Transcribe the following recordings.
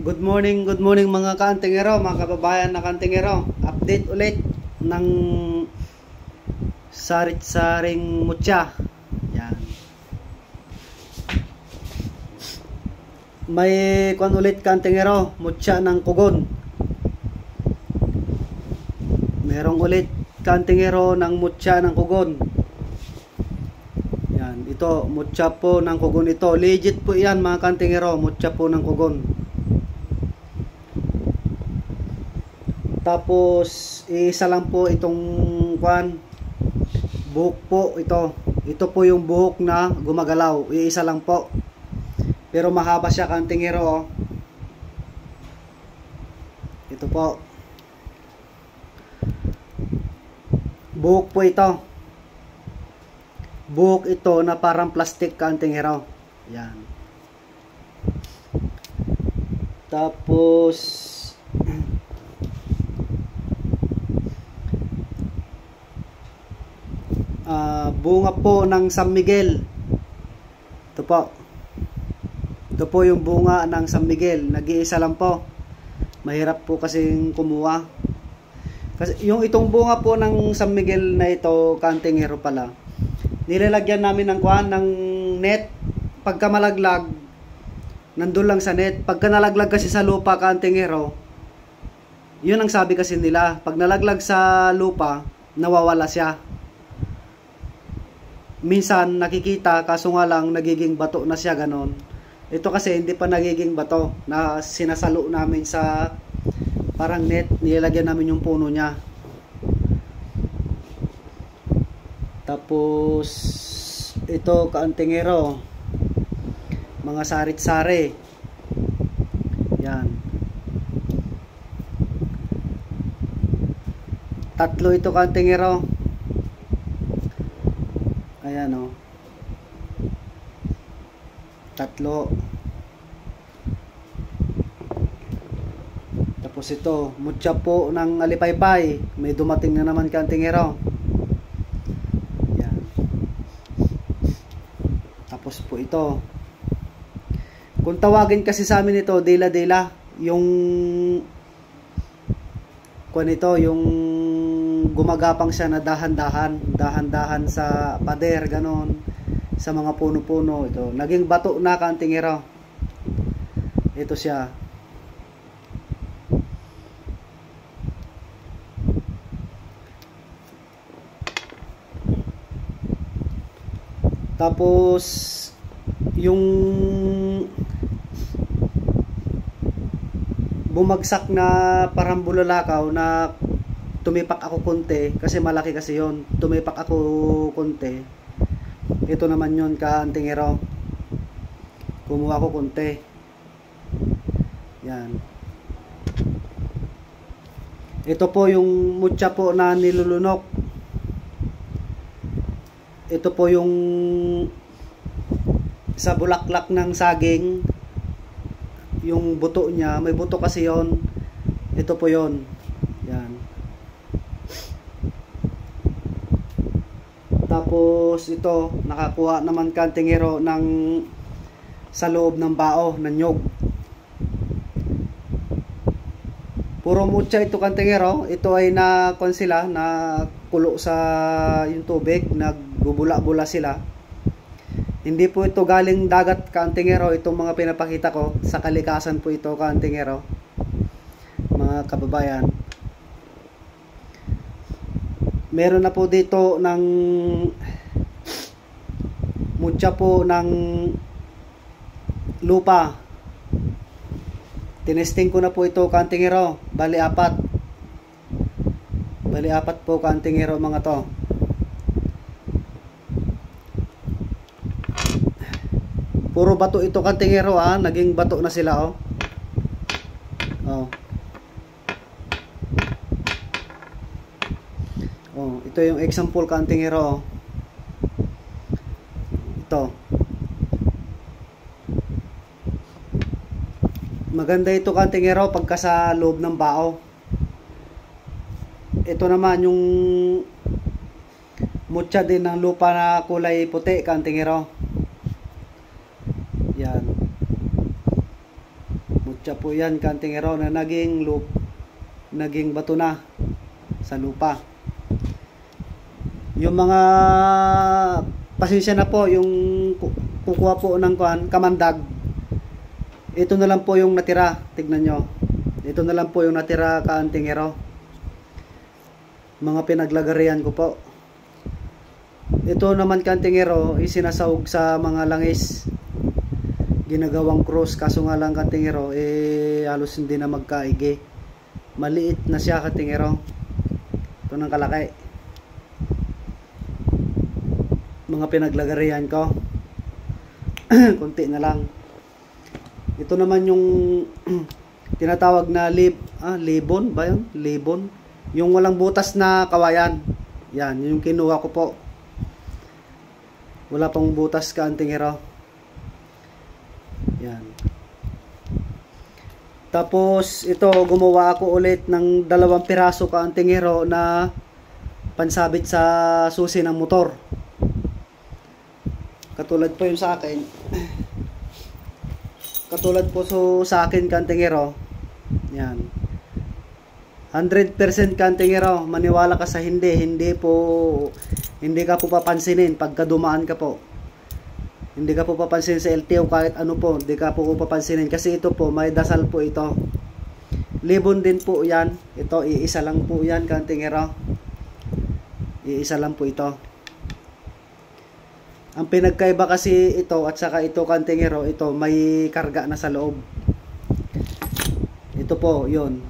Good morning mga kaantingero, mga kababayan na kaantingero. Update ulit ng sarit-saring mutya. Yan. May kwan ulit kaantingero, mutya ng kugon. Merong ulit kaantingero ng mutya ng kugon. Yan, ito mutya po ng kugon ito. Legit po 'yan mga kaantingero, mutya po ng kugon. Tapos isa lang po itong buhok po ito. Ito po yung buhok na gumagalaw. Iisa lang po. Pero mahaba siya kaantingero. Oh. Ito po. Buhok po ito. Buhok ito na parang plastic kaantingero. Yan. Tapos bunga po ng San Miguel. Ito po. Ito po yung bunga ng San Miguel. Nag-iisa lang po. Mahirap po kasing kumuha. Kasi yung itong bunga po ng San Miguel na ito, kaantingero pala. Nilalagyan namin ng net. Pagka malaglag, nandun lang sa net. Pagka nalaglag kasi sa lupa, kaantingero, yun ang sabi kasi nila. Pag nalaglag sa lupa, nawawala siya. Minsan nakikita, kaso nga lang nagiging bato na siya, ganon. Ito kasi hindi pa nagiging bato, na sinasalo namin sa parang net, nilalagyan namin yung puno niya. Tapos ito kaantingero, mga sarit-sari. Yan. Tatlo ito kaantingero. Ayan o. Tatlo. Tapos ito, mutya po ng alipaypay. May dumating na naman kaantingero. Yan. Tapos po ito. Kung tawagin kasi sa amin ito, dila-dila. Yung kung ito, yung gumagapang siya na dahan-dahan sa pader, ganon, sa mga puno-puno. Ito, naging bato na kaantingero. Ito siya. Tapos yung bumagsak na parang bulalakaw na tumipak ako konti, kasi malaki kasi yon. Tumipak ako konti. Ito naman yon kaantingero. Kumuha ko konti. Yan. Ito po yung mutya po na nilulunok. Ito po yung sa bulaklak ng saging, yung buto niya, may buto kasi yon. Ito po yon. Yan. Tapos ito, nakakuha naman kaantingero ng sa loob ng bao, ng nyog. Puro mutya ito kaantingero. Ito ay na sila, na kulo sa yung tubig, nagbubula-bula sila. Hindi po ito galing dagat kaantingero. Itong mga pinapakita ko, sa kalikasan po ito kaantingero, mga kababayan. Meron na po dito ng mutya po ng lupa. Tinesting ko na po ito kaantingero. Bali apat po kaantingero mga to. Puro bato ito kaantingero, naging bato na sila oh. Oh. Oh, ito yung example kaantingero. Ito. Maganda ito kaantingero pagka sa loob ng bao. Ito naman yung mutya din ng lupa na kulay puti kaantingero. Yan. Mutya po yan kantingero na naging bato na sa lupa. Yung mga pasensya na po, yung kukuha po ng kamandag, ito na lang po yung natira. Tignan nyo, ito na lang po yung natira kaantingero. Mga pinaglagarian ko po. Ito naman kantingero, isinasawog sa mga langis, ginagawang cross, kaso nga lang kantingero halos hindi na magkaigi. Maliit na siya kantingero. Ito ng kalaki, mga pinaglagarian ko. Konti na lang. Ito naman yung tinatawag na libon ba yun? Libon, yung walang butas na kawayan. Yan, yung kinuha ko po. Wala pang butas kaantingero. Yan. Tapos ito, gumawa ako ulit ng 2 piraso kaantingero na pansabit sa susi ng motor. Katulad po yung sa akin. Katulad po sa akin kantingero. Yan. 100% kantingero. Maniwala ka sa hindi ka po papansinin pagka dumaan ka po. Hindi ka po papansinin sa LTO kahit ano po. Hindi ka po papansinin kasi ito po may dasal po ito. Libon din po yan. Ito iisa lang po yan kantingero. Iisa lang po ito. Ang pinagkaiba kasi ito at saka ito kantingero, ito may karga na sa loob. Ito po, yun.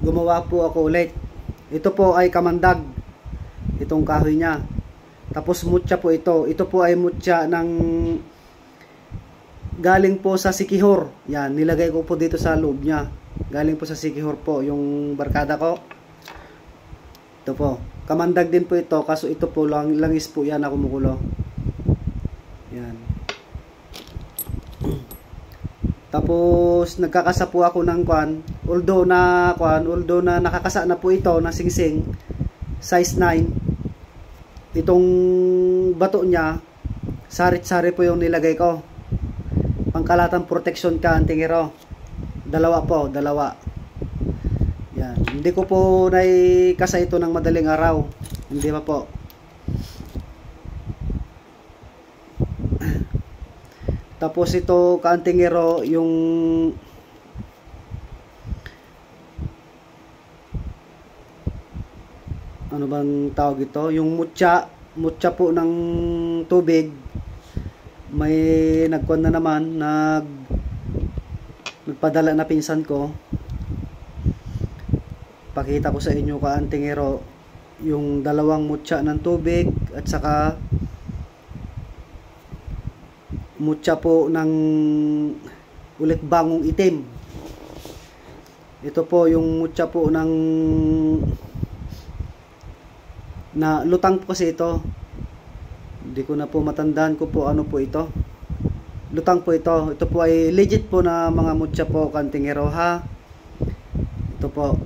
Gumawa po ako ulit. Ito po ay kamandag. Itong kahoy niya. Tapos mutya po ito. Ito po ay mutya ng galing po sa Sikihor. Yan, nilagay ko po dito sa loob niya. Galing po sa Sikihor po, yung barkada ko. Ito po. Kamandag din po ito, kaso ito po langis po yan na kumukulo. Yan. Tapos nagkakasa po ako ng although na nakakasa na po ito na singsing size 9. Itong bato niya, sarit-sari po yung nilagay ko. Pangkalatang protection kaantingero. 2 po, 2. Yan. Hindi ko po naikasa ito ng madaling araw. Hindi pa po. Tapos ito kaantingero, yung ano bang tawag ito? Yung mutya po ng tubig. May nagkuhan na naman, nagpadala na pinsan ko. Pakita ko sa inyo kaantingero yung 2 mutya ng tubig at saka mutya po ng ulit-bangong itim. Ito po yung mutya po ng na lutang po kasi ito. Hindi ko na po matandaan ko po ano po ito. Lutang po ito. Ito po ay legit po na mga mutya po kaantingero ha. Ito po.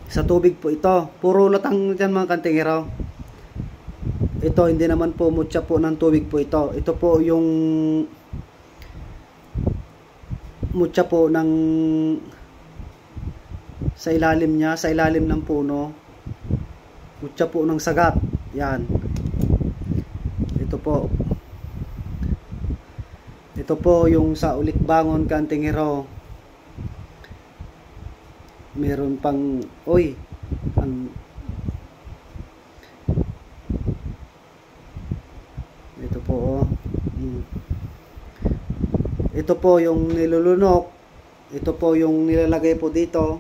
Sa tubig po ito. Puro lutang dyan mga kaantingero. Ito hindi naman po mutya po ng tubig po ito. Ito po yung mutya po ng sa ilalim niya, sa ilalim ng puno. Mutya po ng sagat. Yan. Ito po. Ito po yung sa ulit-bangon kaantingero. Meron pang ito po ito po yung nilulunok. Ito po yung nilalagay po dito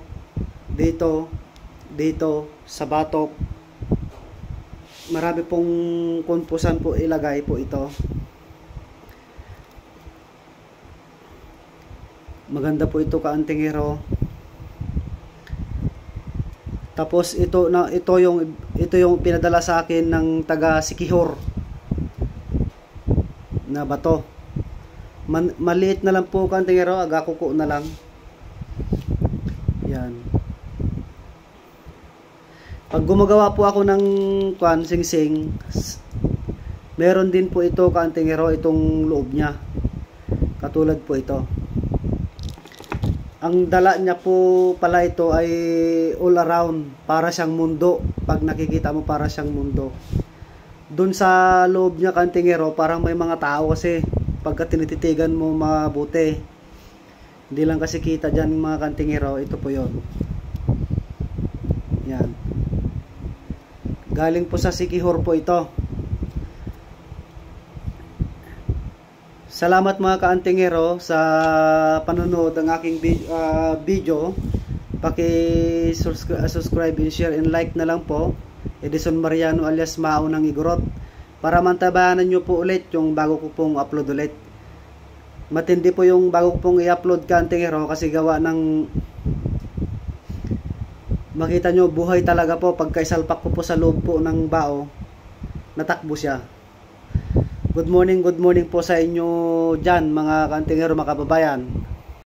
sa batok. Marami pong kumpusan po ilagay po ito. Maganda po ito kaantingero. Tapos ito yung pinadala sa akin ng taga Sikihor na bato. Maliit na lang po kaantingero, agakuko na lang. Yan. Pag gumagawa po ako ng singsing, Meron din po ito kaantingero, itong loob niya. Katulad po ito. Ang dala niya po pala ito ay all around. Para siyang mundo. Pag nakikita mo, para siyang mundo. Doon sa loob niya kaantingero, parang may mga tao kasi. Pagka tinititigan mo mabuti. Hindi lang kasi kita dyan mga kantingero. Ito po yon. Yan. Galing po sa Siquijor po ito. Salamat mga kaantingero sa panonood ng aking video. Paki-subscribe and share and like na lang po. Edison Mariano alias Mao ng Igorot. Para mantabahanan nyo po ulit yung bago ko pong upload ulit. Matindi po yung bago ko pong i-upload kaantingero kasi gawa ng makita nyo buhay talaga po. Pagkaisalpak ko po sa loob po ng bao, natakbo siya. Good morning po sa inyo dyan mga kaantingero, mga kababayan.